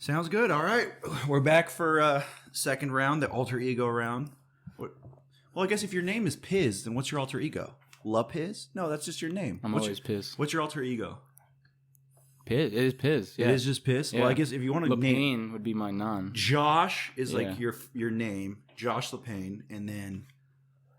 Sounds good. All right. We're back for second round, the alter ego round. What? Well, I guess if your name is Piz, then what's your alter ego? Lapizz? No, that's just your name. I'm always Piz. What's your alter ego? Piz. It is Piz. Yeah. It is just Piz? Yeah. Well, I guess if you want to name... Lapane would be my non. Josh is like your name. Josh Lapane. And then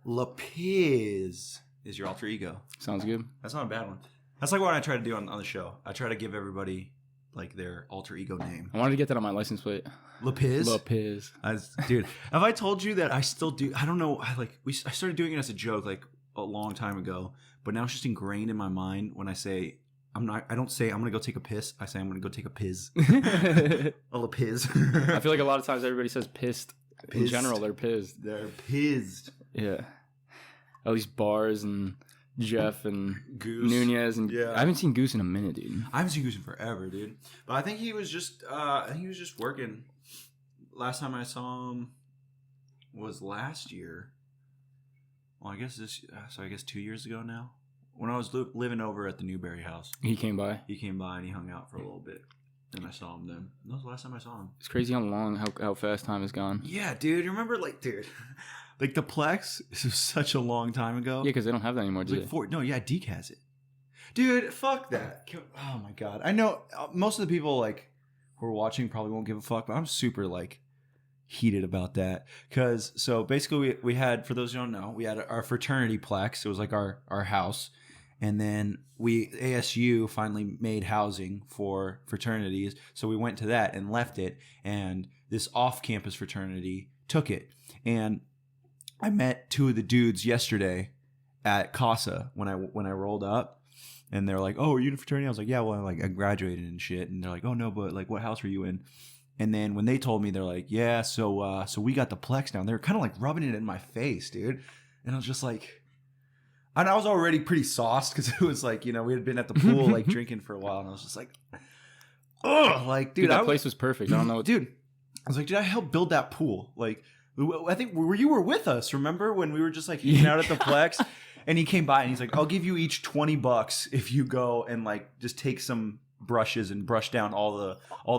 Lapizz is your alter ego. Sounds good. That's not a bad one. That's like what I try to do on the show. I try to give everybody like their alter ego name. I wanted to get that on my license plate. Lapizz? Lapizz. Dude, have I told you that I still do? I don't know. I started doing it as a joke like a long time ago, but now it's just ingrained in my mind when I say I don't say I'm gonna go take a piss. I say I'm gonna go take a piz. A Lapizz. I feel like a lot of times everybody says pissed. In general, they're pizzed. They're pizzed. Yeah. At least Bars and Jeff and Goose. Nunez and Yeah. I haven't seen Goose in a minute, dude. I haven't seen Goose in forever, dude. But I think he was just working. Last time I saw him was last year. Well, I guess I guess 2 years ago now. When I was living over at the Newberry house. He came by. He came by and he hung out for a little bit. And I saw him then. That was the last time I saw him. It's crazy how fast time has gone. Yeah, dude. You remember, like the Plex? This was such a long time ago. Yeah, because they don't have that anymore, do they? Deke has it. Dude, fuck that. Oh, my God. I know most of the people, like, who are watching probably won't give a fuck, but I'm super, like, heated about that. Because, so, basically, we had, for those who don't know, we had our fraternity Plex. It was, like, our house. And then ASU finally made housing for fraternities. So we went to that and left it. And this off-campus fraternity took it. And I met two of the dudes yesterday at Casa when I rolled up. And they're like, "Oh, are you in a fraternity?" I was like, "Yeah, well, I graduated and shit." And they're like, "Oh, no, but like, what house were you in?" And then when they told me, they're like, "Yeah, so we got the Plex now." They were kind of like rubbing it in my face, dude. And I was just like... And I was already pretty sauced because it was like, we had been at the pool like drinking for a while, and I was just like, ugh, like, dude, that place was perfect. I don't know, dude. I was like, dude, I helped build that pool. Like, I think you were with us. Remember when we were just like hanging out at the Plex, and he came by and he's like, "I'll give you each $20 if you go and like just take some brushes and brush down all the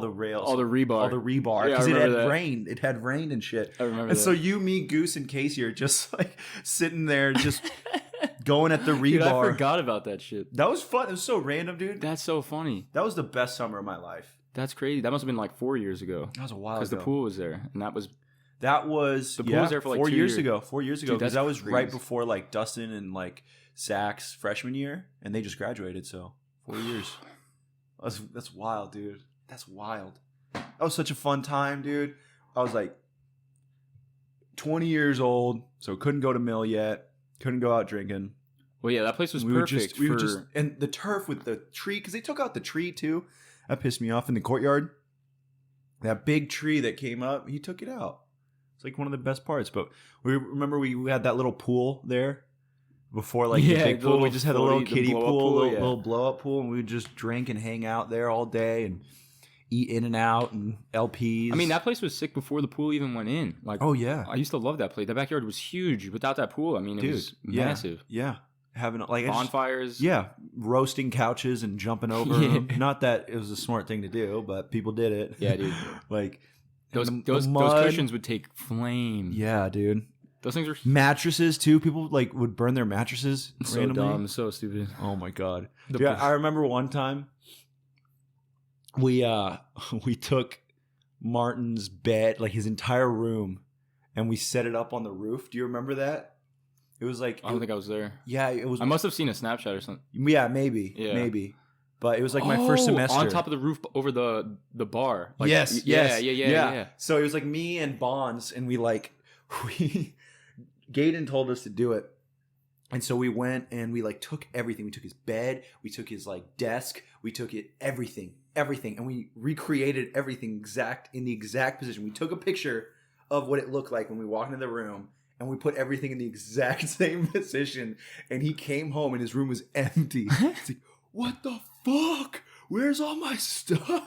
rails, all the rebar, because it had rained. It had rained and shit. I remember. And that. so you, me, Goose, and Casey are just like sitting there, just." Going at the rebar. Dude, I forgot about that shit. That was fun. It was so random, dude. That's so funny. That was the best summer of my life. That's crazy. That must have been like 4 years ago. That was a while ago. Because the pool was there, and that was the pool was there for like 4 years ago. 4 years ago, because that was crazy. right before like Dustin and like Zach's freshman year, and they just graduated. So 4 years. That's wild, dude. That's wild. That was such a fun time, dude. I was like 20 years old, so couldn't go to Mill yet. Couldn't go out drinking. Well, yeah, that place was perfect. We were just, and the turf with the tree, because they took out the tree too. That pissed me off in the courtyard. That big tree that came up, he took it out. It's like one of the best parts. But we had that little pool there before, like the big pool. We just had a little kiddie pool, little blow up pool, and we would just drink and hang out there all day and eat In-N-Out and LPs. I mean, that place was sick before the pool even went in. Like, oh yeah, I used to love that place. That backyard was huge. Without that pool, I mean, it was massive. Yeah, having like bonfires. Roasting couches and jumping over them. Not that it was a smart thing to do, but people did it. Yeah, dude. Like those cushions would take flame. Yeah, dude. Those things were mattresses too. People like would burn their mattresses randomly. So dumb, so stupid. Oh my god. Yeah, I remember one time. We took Martin's bed, like his entire room, and we set it up on the roof. Do you remember that? It was like I don't think I was there. Yeah, it was. I must have seen a Snapchat or something. Yeah, maybe. But it was like my first semester on top of the roof over the bar. Like, yes. Yeah. So it was like me and Bonds, and we Gaden told us to do it. And so we went and we like took everything. We took his bed, we took his like desk, we took everything, and we recreated everything in the exact position. We took a picture of what it looked like when we walked into the room, and we put everything in the exact same position. And he came home and his room was empty. It's like, what the fuck? Where's all my stuff?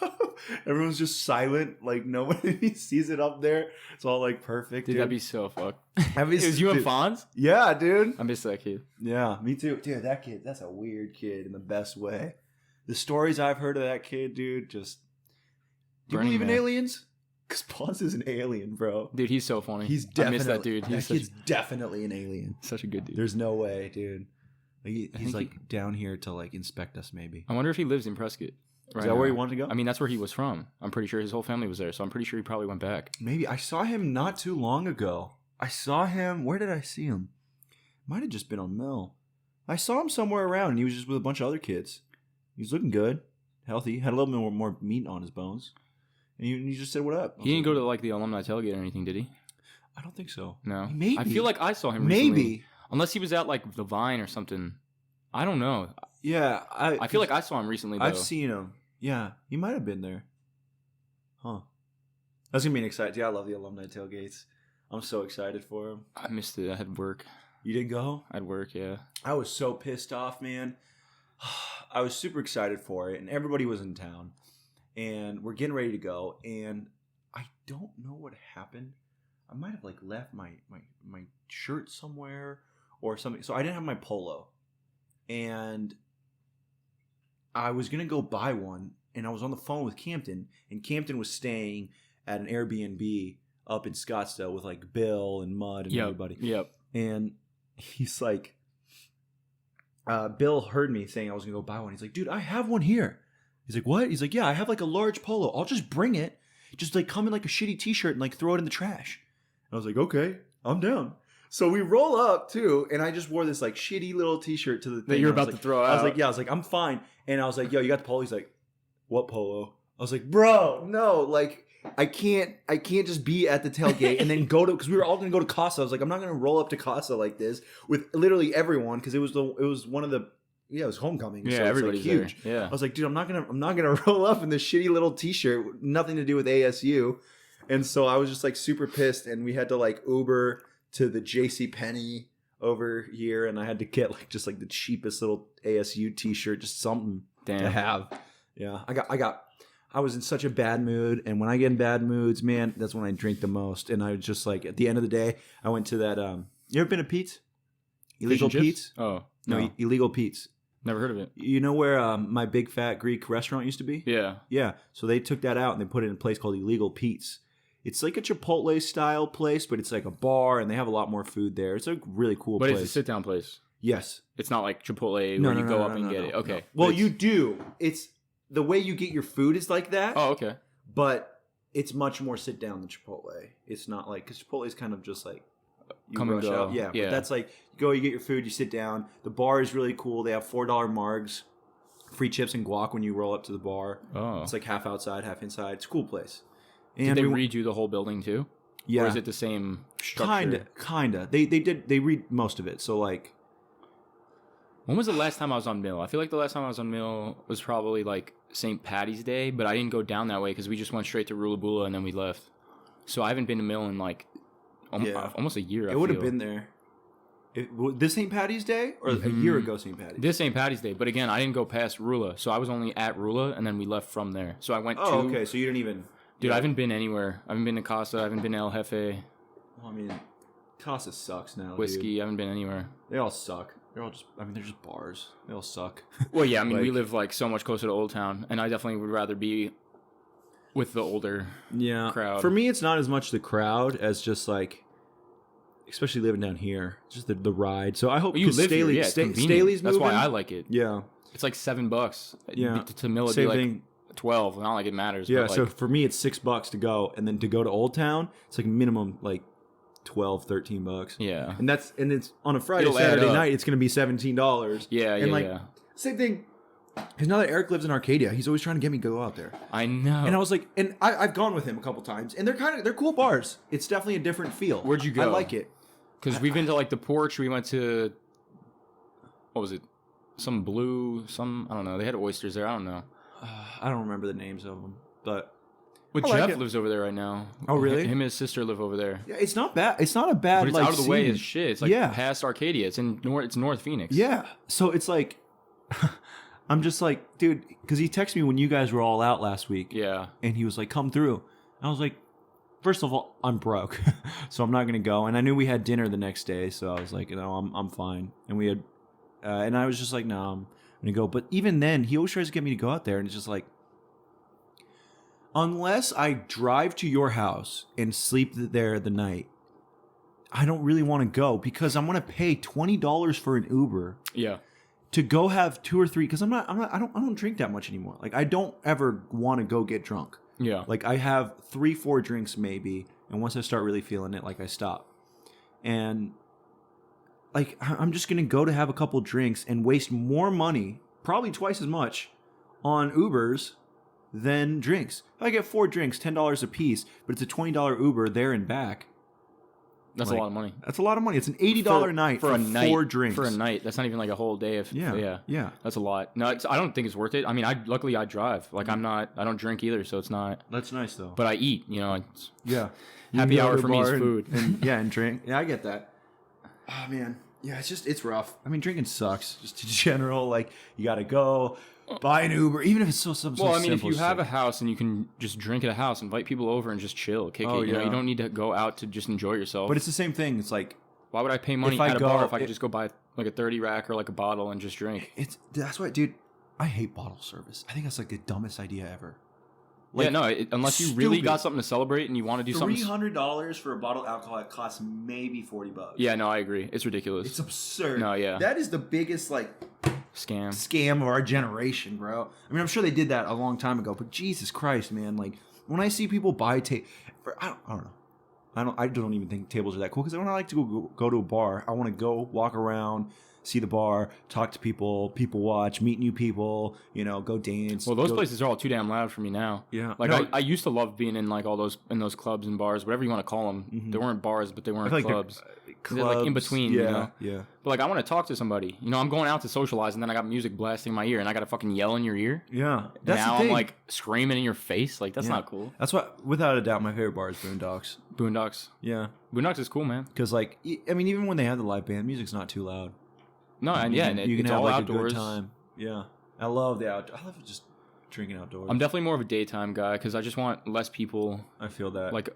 Everyone's just silent. Like nobody sees it up there. It's all like perfect. Dude, that'd be so fucked. It was you and Fonz? Yeah, dude. I miss that kid. Yeah, me too. Dude, that kid, that's a weird kid in the best way. The stories I've heard of that kid, dude, just... Do you Burning believe in Man. aliens? Because Pause is an alien, bro. Dude, he's so funny. He's I definitely miss that dude. That kid's definitely an alien. such a good dude. There's no way, dude. Like, he's think like down here to like inspect us, maybe. I wonder if he lives in Prescott. Is that where he wanted to go? I mean, that's where he was from. I'm pretty sure his whole family was there, so I'm pretty sure he probably went back. Maybe. I saw him not too long ago. I saw him. Where did I see him? Might have just been on Mill. I saw him somewhere around, and he was just with a bunch of other kids. He was looking good, healthy, had a little bit more meat on his bones. And he just said, "What up?" He didn't go to like the alumni tailgate or anything, did he? I don't think so. No. Maybe. I feel like I saw him recently. Maybe. Unless he was at like the Vine or something. I don't know. Yeah. I feel like I saw him recently, though. I've seen him. Yeah. He might have been there. Huh. That's going to be an exciting. Yeah, I love the alumni tailgates. I'm so excited for him. I missed it. I had work. You didn't go? I had work, yeah. I was so pissed off, man. I was super excited for it, and everybody was in town. And we're getting ready to go, and I don't know what happened. I might have like left my shirt somewhere or something. So I didn't have my polo. And I was going to go buy one, and I was on the phone with Campton, and Campton was staying at an Airbnb up in Scottsdale with like Bill and Mud and everybody. Yep. And he's like, Bill heard me saying I was going to go buy one. He's like, dude, I have one here. He's like, what? He's like, yeah, I have like a large polo. I'll just bring it. Just like come in like a shitty t-shirt and like throw it in the trash. And I was like, okay, I'm down. So we roll up too, and I just wore this like shitty little t-shirt to the thing. That you're I was about like, to throw out. I was like, yeah, I was like, I'm fine. And I was like, yo, you got the polo? He's like, what polo? I was like, bro, no, like I can't just be at the tailgate and then go to, because we were all going to go to Casa. I was like, I'm not going to roll up to Casa like this with literally everyone, because it was one of the, it was homecoming. Yeah, so it's everybody's like huge. there. Yeah. I was like, dude, I'm not gonna roll up in this shitty little t-shirt, nothing to do with ASU. And so I was just like super pissed, and we had to like Uber to the JC Penney over here, and I had to get like just like the cheapest little ASU t-shirt, just something to have. Yeah. I was in such a bad mood, and when I get in bad moods, man, that's when I drink the most. And I was just like, at the end of the day, I went to that you ever been to Pete's? Illegal Pete's? Oh. No, Illegal Pete's. Never heard of it. You know where my big fat Greek restaurant used to be? Yeah. Yeah. So they took that out and they put it in a place called Illegal Pete's. It's like a Chipotle style place, but it's like a bar, and they have a lot more food there. It's a really cool place. But it's a sit down place. Yes. It's not like Chipotle where you go up and get it. Okay. No. Well, you do. It's the way you get your food is like that. Oh, okay. But it's much more sit down than Chipotle. It's not like, because Chipotle is kind of just like you come and rush go. out. Yeah. But that's like you go, you get your food, you sit down. The bar is really cool. They have $4 margs, free chips and guac when you roll up to the bar. Oh. It's like half outside, half inside. It's a cool place. And did they redo the whole building too? Yeah. Or is it the same structure? Kinda. They read most of it. So like, when was the last time I was on Mill? I feel like the last time I was on Mill was probably like St. Patty's Day, but I didn't go down that way because we just went straight to Rulabula and then we left. So I haven't been to Mill in like almost a year. It would have been there. This St. Patty's Day or a year ago St. Patty's? This St. Patty's Day, but again, I didn't go past Rula, so I was only at Rula and then we left from there. So I went to. Oh, okay. So you didn't even. Dude, I haven't been anywhere. I haven't been to Casa. I haven't been to El Jefe. Well, I mean, Casa sucks now. Whiskey. Dude. I haven't been anywhere. They all suck. They're all just. I mean, they're just bars. They all suck. Well, yeah. I mean, we live like so much closer to Old Town, and I definitely would rather be with the older crowd. For me, it's not as much the crowd as just like, especially living down here, just the ride. So I hope you live here. Yeah, Staley's moving. That's why I like it. Yeah, it's like $7. Yeah, to Mill it'd be like 12. Not like it matters. Yeah, but so for me, it's $6 to go, and then to go to Old Town, it's like minimum like $12-13. Yeah, and it's on a Friday, Saturday night, it's going to be $17. Yeah, and same thing. Because now that Eric lives in Arcadia, he's always trying to get me to go out there. I know. And I was like, and I've gone with him a couple times, and they're cool bars. It's definitely a different feel. Where'd you go? I like it. Because we've been to like the Porch. We went to, what was it? Some I don't know. They had oysters there. I don't know. I don't remember the names of them, but Jeff lives over there right now. Oh, really? Him and his sister live over there. Yeah, it's not bad. It's not a bad. But it's like, out of the way as shit. It's like past Arcadia. It's in North Phoenix. Yeah. So it's like, I'm just like, dude, because he texted me when you guys were all out last week. Yeah. And he was like, come through. And I was like, first of all, I'm broke, so I'm not gonna go. And I knew we had dinner the next day, so I was like, I'm fine. And we had, and I was just like, no, I'm gonna go. But even then, he always tries to get me to go out there, and it's just like, unless I drive to your house and sleep there the night, I don't really want to go because I'm going to pay $20 for an Uber. Yeah. To go have 2 or 3, because I don't drink that much anymore. Like I don't ever want to go get drunk. Yeah. Like I have 3, 4 drinks maybe, and once I start really feeling it, like I stop. And like I'm just gonna go to have a couple drinks and waste more money, probably twice as much, on Ubers than drinks. I get 4 drinks, $10 a piece, but it's a $20 Uber there and back. That's like, a lot of money. That's a lot of money. It's an $80 night for a night, 4 drinks. For a night. That's not even like a whole day of yeah. That's a lot. No, I don't think it's worth it. I mean, luckily I drive. Like I don't drink either, so it's not. That's nice though. But I eat, Yeah. Happy hour for me is food. And drink. Yeah, I get that. Oh man. Yeah, it's rough. I mean, drinking sucks. Just in general, like you got to go buy an Uber, even if it's so simple. Well, I mean, if you have a house and you can just drink at a house, invite people over and just chill, kick it. You know, you don't need to go out to just enjoy yourself. But it's the same thing. It's like, why would I pay money at a bar if I could just go buy like a 30 rack or like a bottle and just drink? That's why, dude. I hate bottle service. I think that's like the dumbest idea ever. Like, yeah, no. Unless you really got something to celebrate and you want to do something. $300 for a bottle of alcohol, it costs maybe $40. Yeah, no, I agree. It's ridiculous. It's absurd. No, yeah. That is the biggest like scam of our generation, bro. I mean, I'm sure they did that a long time ago, but Jesus Christ, man! Like when I see people buy I don't know. I don't even think tables are that cool because when I like to go to a bar, I want to go walk around, see the bar, talk to people watch, meet new people, go dance. Well, those places are all too damn loud for me now. Yeah. Like I used to love being in like all those clubs and bars, whatever you want to call them. Mm-hmm. They weren't bars, but they weren't clubs. They're like in between, Yeah. But like I want to talk to somebody. I'm going out to socialize and then I got music blasting in my ear and I got to fucking yell in your ear. Yeah. That's now I'm like screaming in your face. Like that's not cool. That's what, without a doubt, my favorite bar is Boondocks. Boondocks. Yeah. Boondocks is cool, man. Because like, I mean, even when they have the live band, music's not too loud. No, and you can it's have all like outdoors. A good time. Yeah, I love the outdoors. I love just drinking outdoors. I'm definitely more of a daytime guy because I just want less people. I feel that. Like,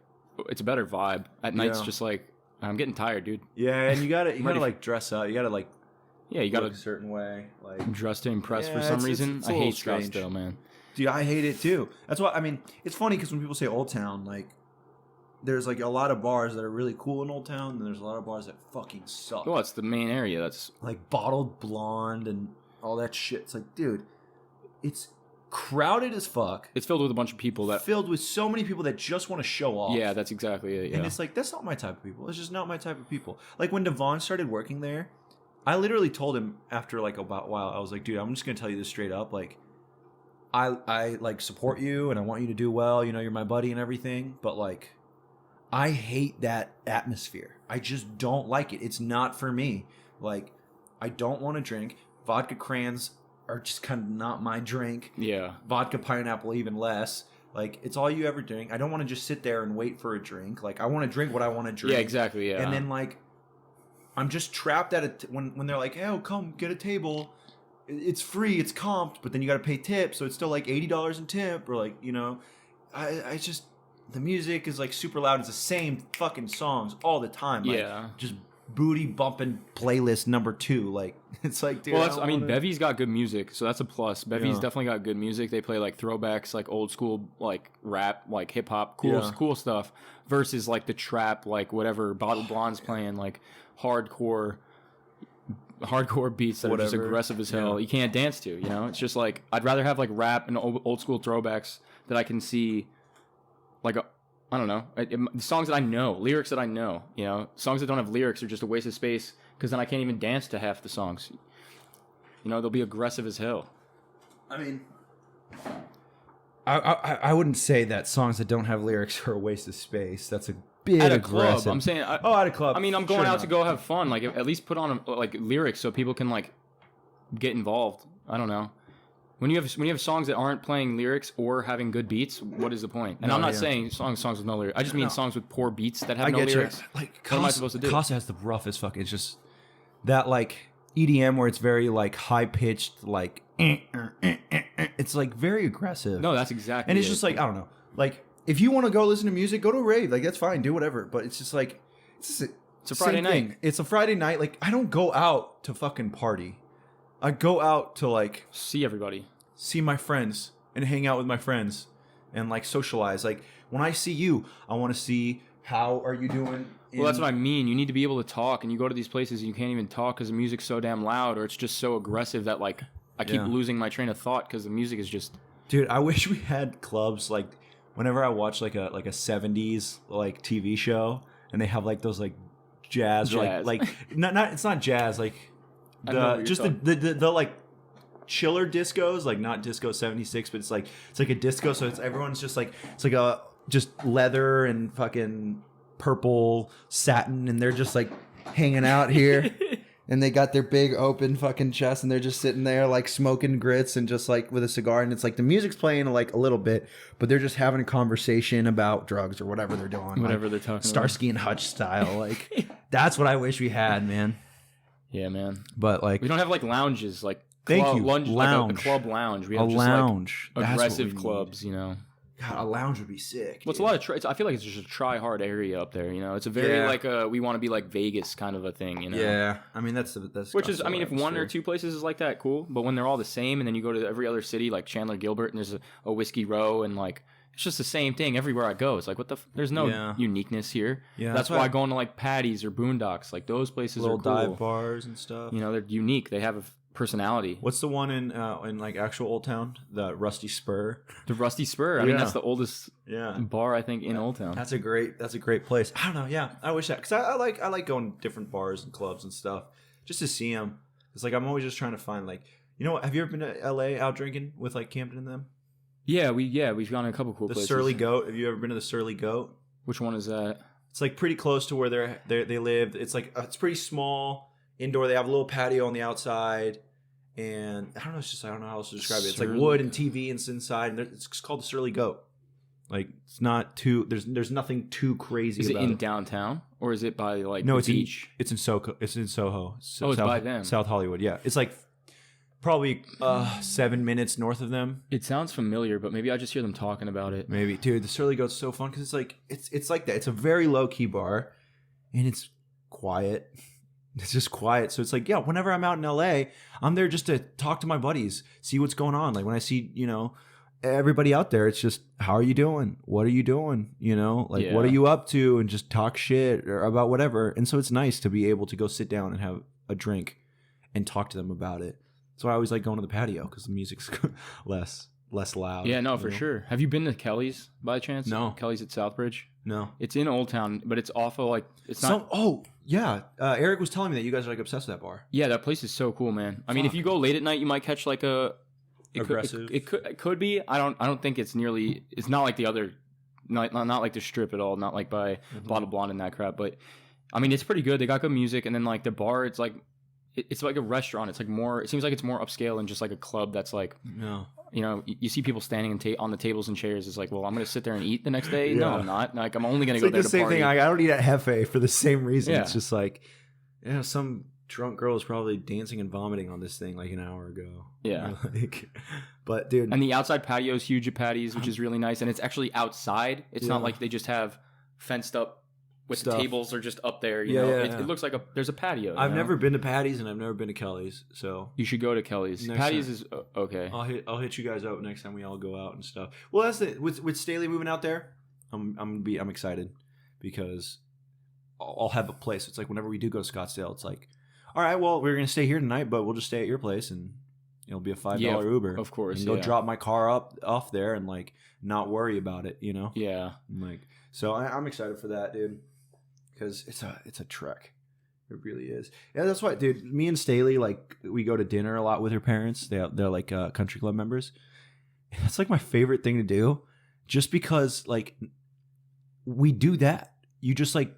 it's a better vibe. At night, it's just like I'm getting tired, dude. Yeah, and you gotta like dress up. You gotta like you gotta look a certain way, like dress to impress for some reason. It's I hate dress though, man. Dude, I hate it too. That's why I mean it's funny because when people say Old Town, like. There's like a lot of bars that are really cool in Old Town, and there's a lot of bars that fucking suck. Well, it's the main area. That's like Bottled Blonde and all that shit. It's like, dude, it's crowded as fuck. It's filled with a bunch of people filled with so many people that just want to show off. Yeah, that's exactly it. Yeah. And it's like that's not my type of people. It's just not my type of people. Like when Devon started working there, I literally told him after like about a while, I was like, dude, I'm just gonna tell you this straight up, like. I like support you and I want you to do well. You're my buddy and everything, but like. I hate that atmosphere. I just don't like it. It's not for me. Like, I don't want to drink. Vodka crayons are just kind of not my drink. Yeah. Vodka pineapple even less. Like, it's all you ever drink. I don't want to just sit there and wait for a drink. Like, I want to drink what I want to drink. Yeah, exactly, yeah. And then, like, I'm just trapped at when they're like, oh, come get a table. It's free. It's comped. But then you got to pay tips. So it's still like $80 in tip. Or like, I just... The music is like super loud. It's the same fucking songs all the time. Like, yeah. Just booty bumping playlist number 2. Like it's like, dude. Well, I mean, Bevy's got good music, so that's a plus. Bevy's definitely got good music. They play like throwbacks, like old school, like rap, like hip hop, cool stuff. Versus like the trap, like whatever Bottled Blonde's playing, like hardcore beats that are just aggressive as hell. You can't dance to. It's just like I'd rather have like rap and old school throwbacks that I can see. Like, I don't know, the songs that I know, lyrics that I know, songs that don't have lyrics are just a waste of space because then I can't even dance to half the songs. They'll be aggressive as hell. I mean, I wouldn't say that songs that don't have lyrics are a waste of space. That's a bit at a aggressive. Club, I'm saying. At a club. I mean, I'm going out to go have fun. Like, at least put on like lyrics so people can like get involved. I don't know. When you have songs that aren't playing lyrics or having good beats, what is the point? And I'm not saying songs with no lyrics. I just mean songs with poor beats that have no lyrics. Like, what am I supposed to do? Casa has the roughest fucking. It's just that like EDM where it's very like high pitched, like it's like very aggressive. No, that's exactly. And it's just like I don't know. Like if you want to go listen to music, go to a rave. Like that's fine, do whatever. But it's just like it's a Friday night. It's a Friday night. Like I don't go out to fucking party. I go out to like see everybody, see my friends, and hang out with my friends, and like socialize. Like when I see you, I want to see how are you doing. Well, that's what I mean. You need to be able to talk, and you go to these places and you can't even talk because the music's so damn loud, or it's just so aggressive that like I keep losing my train of thought because the music is just. Dude, I wish we had clubs like whenever I watch like a 70s like TV show and they have like those like jazz. Or like not it's not jazz like the like chiller discos, like not disco 76, but it's like a disco, so it's everyone's just like it's like a just leather and fucking purple satin, and they're just like hanging out here. And they got their big open fucking chest, and they're just sitting there like smoking grits and just like with a cigar. And it's like the music's playing like a little bit, but they're just having a conversation about drugs or whatever they're doing. Whatever like, they're talking Starsky and Hutch style. Like that's what I wish we had, man. Yeah, man. But like we don't have like lounges, like lounge. Like a club lounge. We have just lounge. Like aggressive clubs, you know. God, a lounge would be sick. Well, it's a lot of. I feel like it's just a try-hard area up there. You know, it's a very like we want to be like Vegas kind of a thing. You know. Yeah, I mean that's which is I mean if one or two places is like that, cool. But when they're all the same, and then you go to every other city like Chandler Gilbert, and there's a Whiskey Row, and like it's just the same thing everywhere I go. It's like what the there's no uniqueness here. Yeah, that's why going to like Patty's or Boondocks, like those places little are cool. dive bars and stuff. You know, they're unique. They have a personality. What's the one in like actual Old Town? The Rusty Spur. The Rusty Spur. I mean, that's the oldest bar I think in Old Town. That's a great place. I don't know. Yeah, I wish that because I like going to different bars and clubs and stuff just to see them. It's like I'm always just trying to find like have you ever been to L.A. out drinking with like Camden and them? Yeah, we've gone to a couple cool places. The Surly Goat. Have you ever been to the Surly Goat? Which one is that? It's like pretty close to where they live. It's like it's pretty small indoor. They have a little patio on the outside. And I don't know how else to describe it. It's like wood and TV and it's inside. And it's called the Surly Goat. Like it's not too. There's nothing too crazy. Is it about in downtown or is it by like no? The It's beach? It's in Soho. It's in Soho. It's by them. South Hollywood. Yeah, it's like probably 7 minutes north of them. It sounds familiar, but maybe I just hear them talking about it. Maybe, dude. The Surly Goat's so fun because it's like that. It's a very low key bar, and it's quiet. It's just quiet. So it's like, whenever I'm out in LA, I'm there just to talk to my buddies, see what's going on. Like when I see, everybody out there, it's just, how are you doing? What are you doing? What are you up to? And just talk shit or about whatever. And so it's nice to be able to go sit down and have a drink and talk to them about it. So I always like going to the patio because the music's less loud. Yeah, no, for sure. Have you been to Kelly's by chance? No. Kelly's at Southbridge? No. It's in Old Town, but it's awful. Like it's not. Eric was telling me that you guys are like obsessed with that bar. Yeah, that place is so cool, man. I mean, if you go late at night, you might catch like aggressive. It could be. I don't think it's nearly. It's not like the other. Not like the Strip at all. Not like by Bottle Blonde and that crap. But I mean, it's pretty good. They got good music, and then like the bar, it's like a restaurant. It's like more. It seems like it's more upscale than just like a club. That's like no. You see people standing on the tables and chairs. It's like, well, I'm going to sit there and eat the next day. No, I'm not. Like, I'm only going to go there to party. It's the same thing. I don't eat at Hefe for the same reason. Yeah. It's just like, some drunk girl is probably dancing and vomiting on this thing like an hour ago. Yeah. But, dude. And the outside patio is huge at Patty's, which is really nice. And it's actually outside. It's not like they just have fenced up with stuff. The tables are just up there. You know? It looks like there's a patio. I've never been to Patty's and I've never been to Kelly's, so you should go to Kelly's. Patty's is okay. I'll hit you guys up next time we all go out and stuff. Well, that's it. With Staley moving out there, I'm excited because I'll have a place. It's like whenever we do go to Scottsdale, it's like, all right, well, we're gonna stay here tonight, but we'll just stay at your place and it'll be a $5 Uber, of course. And go drop my car off there and like not worry about it, Yeah. So I'm excited for that, dude. Because it's a trek. It really is. Yeah, that's why, dude. Me and Staley, like, we go to dinner a lot with her parents. They're like country club members. That's like my favorite thing to do, just because like we do that. You just like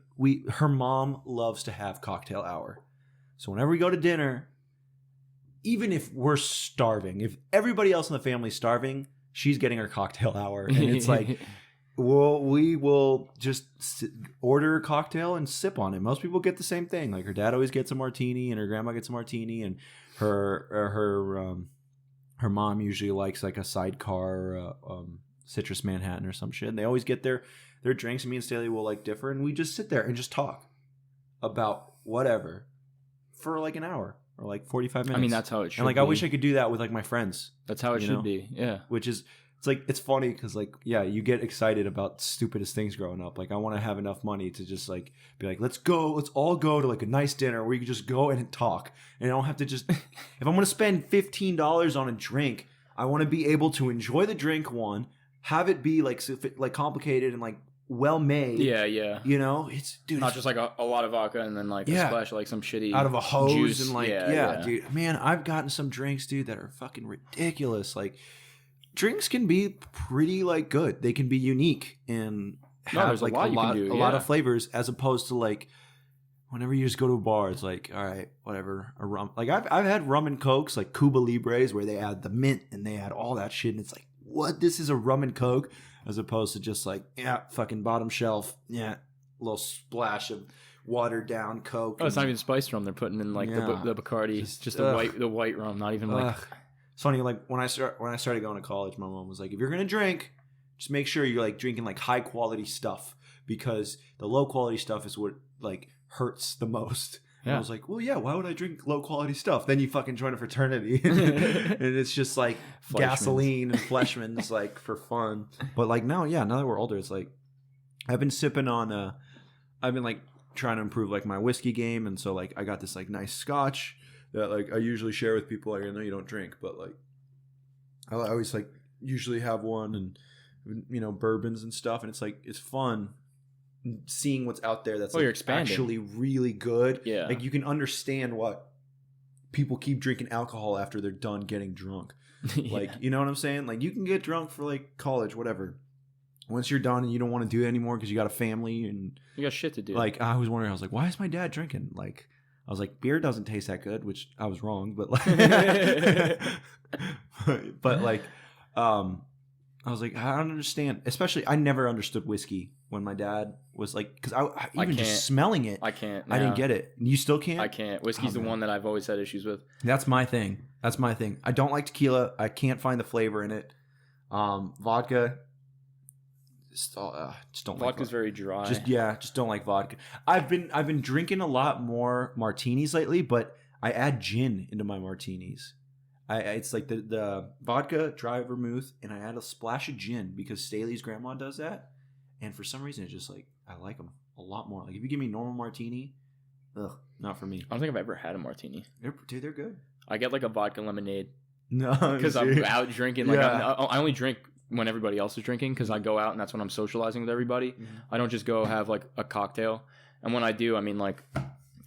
her mom loves to have cocktail hour, so whenever we go to dinner, even if we're starving, if everybody else in the family's starving, she's getting her cocktail hour, and it's like. Well, we will just order a cocktail and sip on it. Most people get the same thing. Like her dad always gets a martini, and her grandma gets a martini, and her mom usually likes like a sidecar, citrus Manhattan or some shit. And they always get their drinks. And me and Staley will like differ, and we just sit there and just talk about whatever for like an hour or like 45 minutes. I mean, that's how it should. And like, be. I wish I could do that with like my friends. That's how it should be. Yeah. Which is. It's like, it's funny because like, yeah, you get excited about stupidest things growing up. Like I want to have enough money to just like be like, let's all go to like a nice dinner where we can just go and talk. And I don't have to just, if I'm going to spend $15 on a drink, I want to be able to enjoy the drink have it be like complicated and like well made. Yeah, yeah. You know, it's dude, not just like a lot of vodka and then like a splash of like some shitty out of a hose juice. And like yeah, dude. Man, I've gotten some drinks, dude, that are fucking ridiculous. Like drinks can be pretty like good. They can be unique and have like a lot of flavors as opposed to like whenever you just go to a bar, it's like, all right, whatever, a rum. Like I've had rum and cokes, like Cuba Libres, where they add the mint and they add all that shit, and it's like, what? This is a rum and coke, as opposed to just like, yeah, fucking bottom shelf, yeah, a little splash of watered down coke. Oh, it's not even spiced rum. They're putting in like the Bacardi, just the white rum, not even like. It's funny, like when I started going to college, my mom was like, if you're gonna drink, just make sure you're like drinking like high quality stuff, because the low quality stuff is what like hurts the most. Yeah. And I was like, well, yeah, why would I drink low quality stuff? Then you fucking join a fraternity and it's just like gasoline and Fleshman's like for fun. But like now that we're older, it's like I've been sipping on I've been like trying to improve like my whiskey game, and so like I got this like nice scotch that like I usually share with people. Like I know you don't drink, but like I always like usually have one, and you know, bourbons and stuff, and it's like it's fun seeing what's out there that's like actually really good. Yeah, like you can understand what people keep drinking alcohol after they're done getting drunk. Like you know what I'm saying? Like you can get drunk for like college, whatever. Once you're done and you don't want to do it anymore because you got a family and you got shit to do. Like I was wondering, I was like, why is my dad drinking? Like I was like, beer doesn't taste that good, which I was wrong, but like, but like, I was like, I don't understand. Especially, I never understood whiskey when my dad was like, because I even just smelling it, I can't. I didn't get it. You still can't? I can't. Whiskey's the one that I've always had issues with. That's my thing. I don't like tequila. I can't find the flavor in it. Vodka. Just don't like vodka's very dry. Just don't like vodka. I've been drinking a lot more martinis lately, but I add gin into my martinis. It's like the vodka, dry vermouth, and I add a splash of gin because Staley's grandma does that. And for some reason, it's just like I like them a lot more. Like if you give me normal martini, not for me. I don't think I've ever had a martini. They're good. I get like a vodka lemonade. No, because I'm out drinking. Like I only drink when everybody else is drinking, because I go out and that's when I'm socializing with everybody. Mm-hmm. I don't just go have like a cocktail. And when I do, I mean like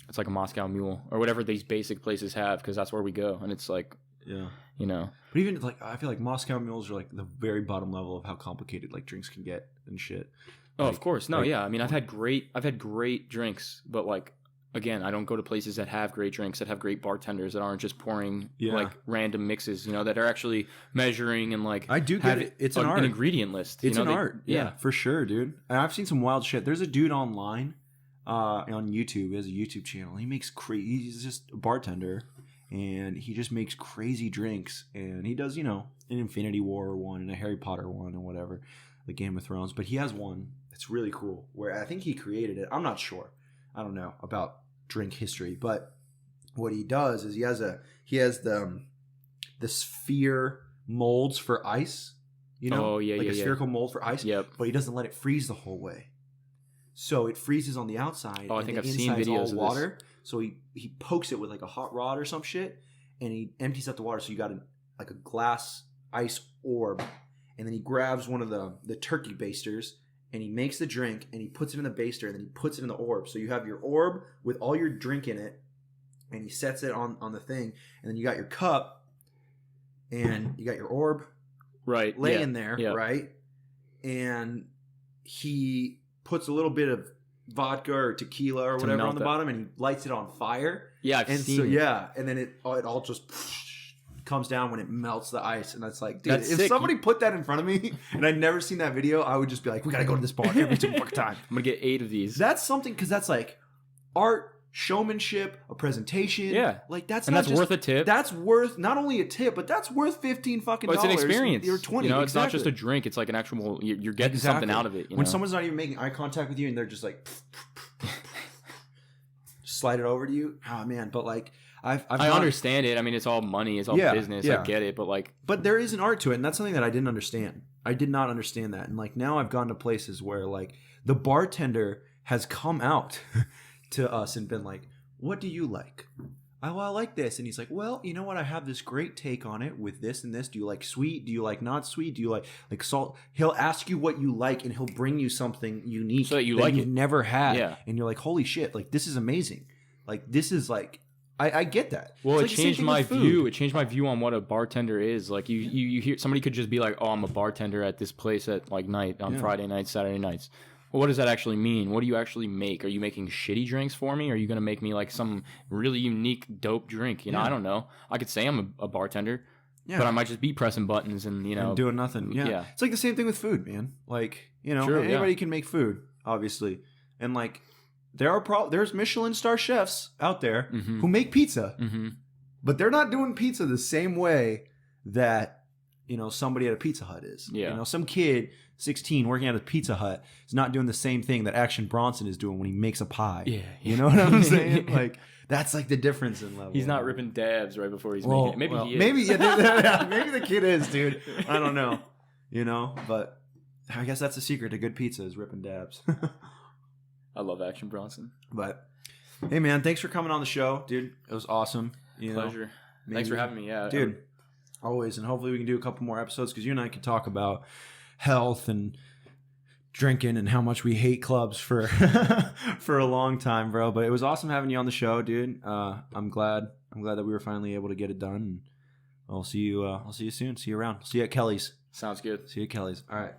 it's like a Moscow Mule or whatever these basic places have, because that's where we go. And it's like, yeah, you know. But even like I feel like Moscow Mules are like the very bottom level of how complicated like drinks can get and shit. Oh, like, of course. No, yeah. I mean, I've had great drinks, but like again, I don't go to places that have great drinks, that have great bartenders, that aren't just pouring like random mixes, you know, that are actually measuring and like I do get it. It's an art. An ingredient list. It's an art. Yeah, for sure, dude. And I've seen some wild shit. There's a dude online on YouTube. He has a YouTube channel. He makes he's just a bartender, and he just makes crazy drinks. And he does, you know, an Infinity War one and a Harry Potter one and whatever, like Game of Thrones. But he has one that's really cool where I think he created it. I'm not sure. I don't know about drink history, but what he does is he has the sphere molds for ice, you know, a spherical mold for ice. Yep. But he doesn't let it freeze the whole way, so it freezes on the outside. Oh, I think I've seen videos of water. This. So he pokes it with like a hot rod or some shit, and he empties out the water. So you got a glass ice orb, and then he grabs one of the turkey basters. And he makes the drink, and he puts it in the baster, and then he puts it in the orb. So you have your orb with all your drink in it, and he sets it on the thing. And then you got your cup, and you got your orb laying there, right? And he puts a little bit of vodka or tequila or whatever on the bottom, and he lights it on fire. Yeah, I've seen it. Yeah, and then it all just comes down when it melts the ice, and that's like, dude, that's if sick. Somebody put that in front of me and I'd never seen that video, I would just be like, we gotta go to this bar every single fucking time. I'm gonna get 8 of these. That's something, because that's like art, showmanship, a presentation. Yeah, like that's worth a tip. That's worth not only a tip, but that's worth $15 fucking. It's an experience. Or 20. You know, it's not just a drink. It's like an actual. You're getting something out of it. When someone's not even making eye contact with you and they're just like slide it over to you. Oh man, but like I understand it. I mean, it's all money. It's all business. I get it. But like, but there is an art to it, and that's something that I didn't understand. I did not understand that, and like now I've gone to places where like the bartender has come out to us and been like, "What do you like?" "Oh, I like this," and he's like, "Well, you know what? I have this great take on it with this and this. Do you like sweet? Do you like not sweet? Do you like salt?" He'll ask you what you like, and he'll bring you something unique so that you that like you've it. never had, Yeah. and you're like, "Holy shit! Like this is amazing! Like this is like." I get that. Well, It's it like the same changed thing my with food. view. It changed my view on what a bartender is. Like you hear somebody could just be like, "Oh, I'm a bartender at this place at like night on Friday nights, Saturday nights." Well, what does that actually mean? What do you actually make? Are you making shitty drinks for me? Or are you gonna make me like some really unique, dope drink? You know, I don't know. I could say I'm a bartender, but I might just be pressing buttons and and doing nothing. Yeah. It's like the same thing with food, man. Like anybody can make food, obviously, and like. There's Michelin star chefs out there who make pizza, but they're not doing pizza the same way that somebody at a Pizza Hut is. Yeah. Some kid 16 working at a Pizza Hut is not doing the same thing that Action Bronson is doing when he makes a pie. Yeah. You know what I'm saying? Like that's like the difference in level. He's not ripping dabs right before he's making it. Maybe he is. Maybe the kid is, dude. I don't know. But I guess that's the secret to good pizza is ripping dabs. I love Action Bronson. But hey, man, thanks for coming on the show, dude. It was awesome. Pleasure. Thanks for having me. Yeah, dude. Always, and hopefully we can do a couple more episodes because you and I can talk about health and drinking and how much we hate clubs for for a long time, bro. But it was awesome having you on the show, dude. I'm glad that we were finally able to get it done. And I'll see you. I'll see you soon. See you around. See you at Kelly's. Sounds good. See you at Kelly's. All right.